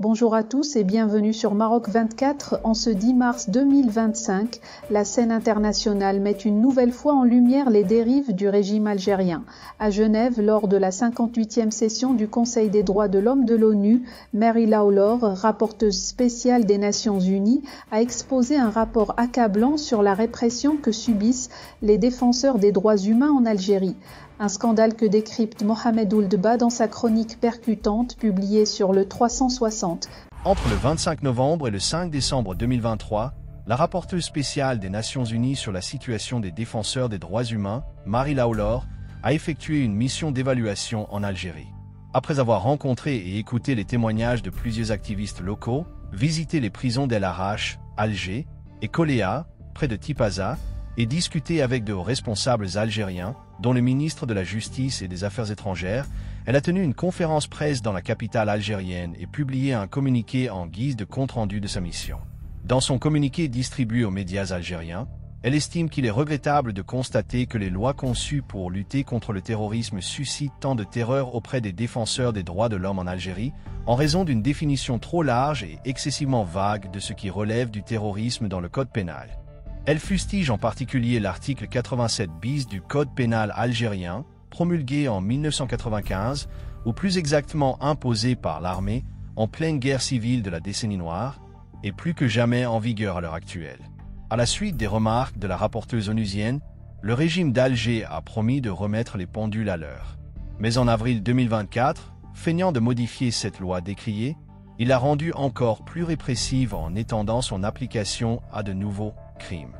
Bonjour à tous et bienvenue sur Maroc 24. En ce 10 mars 2025, la scène internationale met une nouvelle fois en lumière les dérives du régime algérien. À Genève, lors de la 58e session du Conseil des droits de l'homme de l'ONU, Mary Lawlor, rapporteuse spéciale des Nations Unies, a exposé un rapport accablant sur la répression que subissent les défenseurs des droits humains en Algérie. Un scandale que décrypte Mohamed Ould-Ba dans sa chronique percutante publiée sur le 360. Entre le 25 novembre et le 5 décembre 2023, la rapporteuse spéciale des Nations Unies sur la situation des défenseurs des droits humains, Mary Lawlor, a effectué une mission d'évaluation en Algérie. Après avoir rencontré et écouté les témoignages de plusieurs activistes locaux, visité les prisons d'El Arach, Alger, et Koléa, près de Tipaza, et discuté avec de hauts responsables algériens, dont le ministre de la Justice et des Affaires étrangères, elle a tenu une conférence presse dans la capitale algérienne et publié un communiqué en guise de compte-rendu de sa mission. Dans son communiqué distribué aux médias algériens, elle estime qu'il est regrettable de constater que les lois conçues pour lutter contre le terrorisme suscitent tant de terreur auprès des défenseurs des droits de l'homme en Algérie, en raison d'une définition trop large et excessivement vague de ce qui relève du terrorisme dans le code pénal. Elle fustige en particulier l'article 87 bis du Code pénal algérien, promulgué en 1995, ou plus exactement imposé par l'armée en pleine guerre civile de la décennie noire, et plus que jamais en vigueur à l'heure actuelle. À la suite des remarques de la rapporteuse onusienne, le régime d'Alger a promis de remettre les pendules à l'heure. Mais en avril 2024, feignant de modifier cette loi décriée, il l'a rendue encore plus répressive en étendant son application à de nouveaux crimes.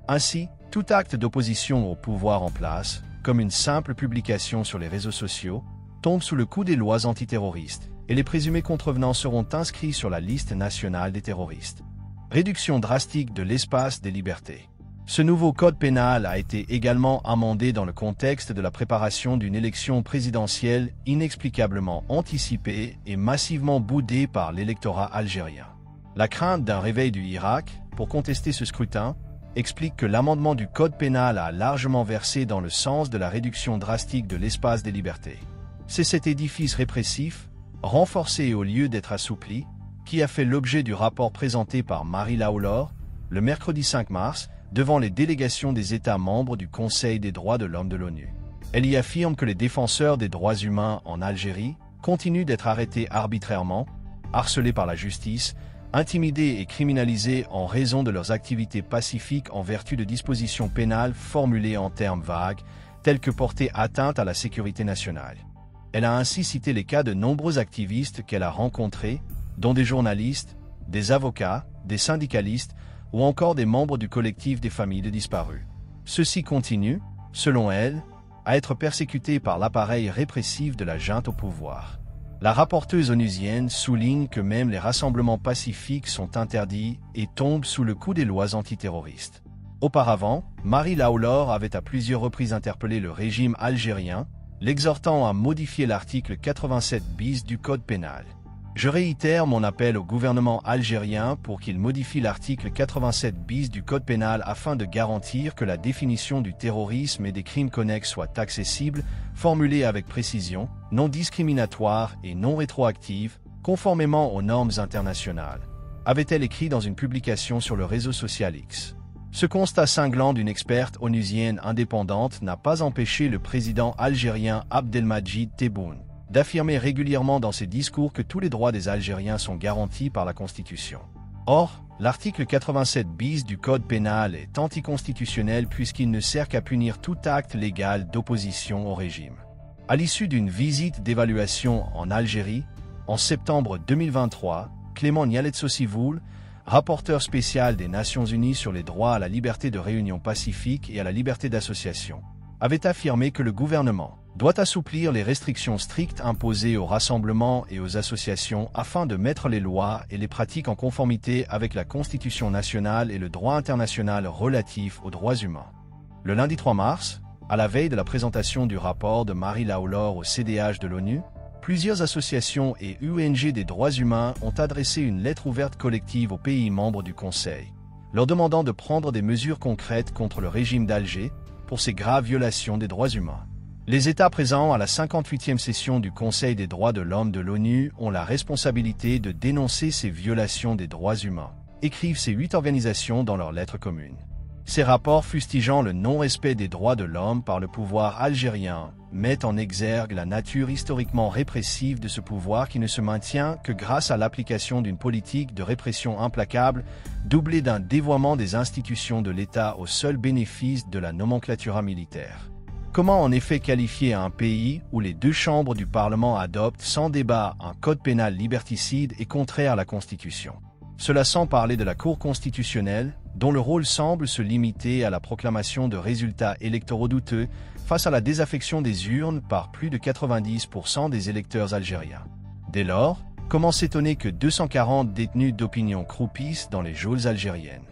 Ainsi, tout acte d'opposition au pouvoir en place, comme une simple publication sur les réseaux sociaux, tombe sous le coup des lois antiterroristes, et les présumés contrevenants seront inscrits sur la liste nationale des terroristes. Réduction drastique de l'espace des libertés. Ce nouveau code pénal a été également amendé dans le contexte de la préparation d'une élection présidentielle inexplicablement anticipée et massivement boudée par l'électorat algérien. La crainte d'un réveil du Irak pour contester ce scrutin explique que l'amendement du code pénal a largement versé dans le sens de la réduction drastique de l'espace des libertés. C'est cet édifice répressif, renforcé au lieu d'être assoupli, qui a fait l'objet du rapport présenté par Mary Lawlor, le mercredi 5 mars, devant les délégations des États membres du Conseil des droits de l'homme de l'ONU. Elle y affirme que les défenseurs des droits humains en Algérie continuent d'être arrêtés arbitrairement, harcelés par la justice, intimidés et criminalisés en raison de leurs activités pacifiques en vertu de dispositions pénales formulées en termes vagues, telles que porter atteinte à la sécurité nationale. Elle a ainsi cité les cas de nombreux activistes qu'elle a rencontrés, dont des journalistes, des avocats, des syndicalistes ou encore des membres du collectif des familles de disparus. Ceux-ci continuent, selon elle, à être persécutés par l'appareil répressif de la junte au pouvoir. La rapporteuse onusienne souligne que même les rassemblements pacifiques sont interdits et tombent sous le coup des lois antiterroristes. Auparavant, Mary Lawlor avait à plusieurs reprises interpellé le régime algérien, l'exhortant à modifier l'article 87 bis du Code pénal. Je réitère mon appel au gouvernement algérien pour qu'il modifie l'article 87 bis du Code pénal afin de garantir que la définition du terrorisme et des crimes connexes soit accessible, formulée avec précision, non discriminatoire et non rétroactive, conformément aux normes internationales, avait-elle écrit dans une publication sur le réseau social X. Ce constat cinglant d'une experte onusienne indépendante n'a pas empêché le président algérien Abdelmadjid Tebboune d'affirmer régulièrement dans ses discours que tous les droits des Algériens sont garantis par la Constitution. Or, l'article 87 bis du Code pénal est anticonstitutionnel puisqu'il ne sert qu'à punir tout acte légal d'opposition au régime. À l'issue d'une visite d'évaluation en Algérie, en septembre 2023, Clément Nialetso-Sivoul, rapporteur spécial des Nations Unies sur les droits à la liberté de réunion pacifique et à la liberté d'association, avait affirmé que le gouvernement doit assouplir les restrictions strictes imposées aux rassemblements et aux associations afin de mettre les lois et les pratiques en conformité avec la Constitution nationale et le droit international relatif aux droits humains. Le lundi 3 mars, à la veille de la présentation du rapport de Mary Lawlor au CDH de l'ONU, plusieurs associations et ONG des droits humains ont adressé une lettre ouverte collective aux pays membres du Conseil, leur demandant de prendre des mesures concrètes contre le régime d'Alger pour ces graves violations des droits humains. Les États présents à la 58e session du Conseil des droits de l'homme de l'ONU ont la responsabilité de dénoncer ces violations des droits humains, écrivent ces 8 organisations dans leur lettre commune. Ces rapports fustigeant le non-respect des droits de l'homme par le pouvoir algérien mettent en exergue la nature historiquement répressive de ce pouvoir qui ne se maintient que grâce à l'application d'une politique de répression implacable, doublée d'un dévoiement des institutions de l'État au seul bénéfice de la nomenclatura militaire. Comment en effet qualifier un pays où les 2 chambres du Parlement adoptent sans débat un code pénal liberticide et contraire à la Constitution? Cela sans parler de la Cour constitutionnelle, dont le rôle semble se limiter à la proclamation de résultats électoraux douteux face à la désaffection des urnes par plus de 90% des électeurs algériens. Dès lors, comment s'étonner que 240 détenus d'opinion croupissent dans les geôles algériennes?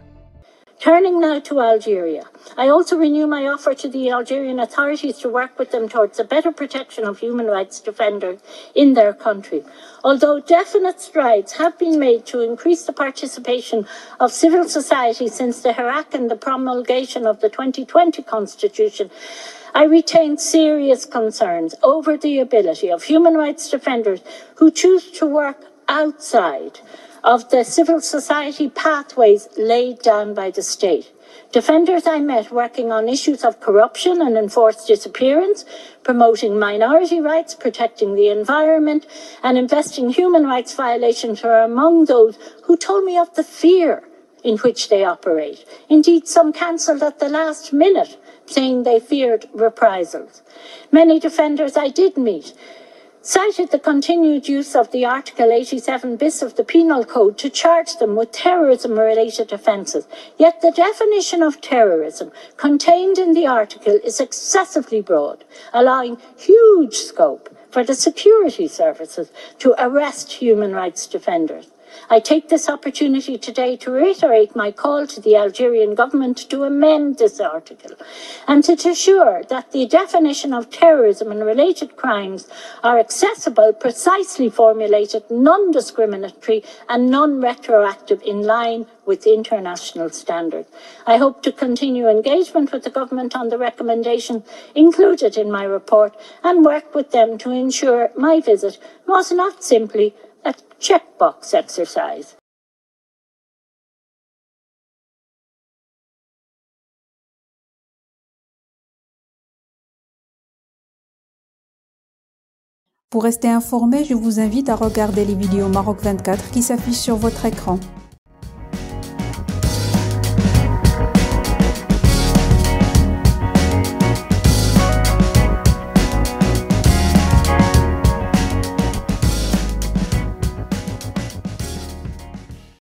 Turning now to Algeria, I also renew my offer to the Algerian authorities to work with them towards a better protection of human rights defenders in their country. Although definite strides have been made to increase the participation of civil society since the Hirak and the promulgation of the 2020 Constitution, I retain serious concerns over the ability of human rights defenders who choose to work outside of the civil society pathways laid down by the state. Defenders I met working on issues of corruption and enforced disappearance, promoting minority rights, protecting the environment, and investing human rights violations are among those who told me of the fear in which they operate. Indeed, some cancelled at the last minute, saying they feared reprisals. Many defenders I did meet cited the continued use of the Article 87 bis of the Penal Code to charge them with terrorism-related offences. Yet the definition of terrorism contained in the article is excessively broad, allowing huge scope for the security services to arrest human rights defenders. I take this opportunity today to reiterate my call to the Algerian government to amend this article and to ensure that the definition of terrorism and related crimes are accessible, precisely formulated, non-discriminatory and non-retroactive in line with international standards. I hope to continue engagement with the government on the recommendations included in my report and work with them to ensure my visit was not simply a checkbox exercise. Pour rester informé, je vous invite à regarder les vidéos Maroc 24 qui s'affichent sur votre écran.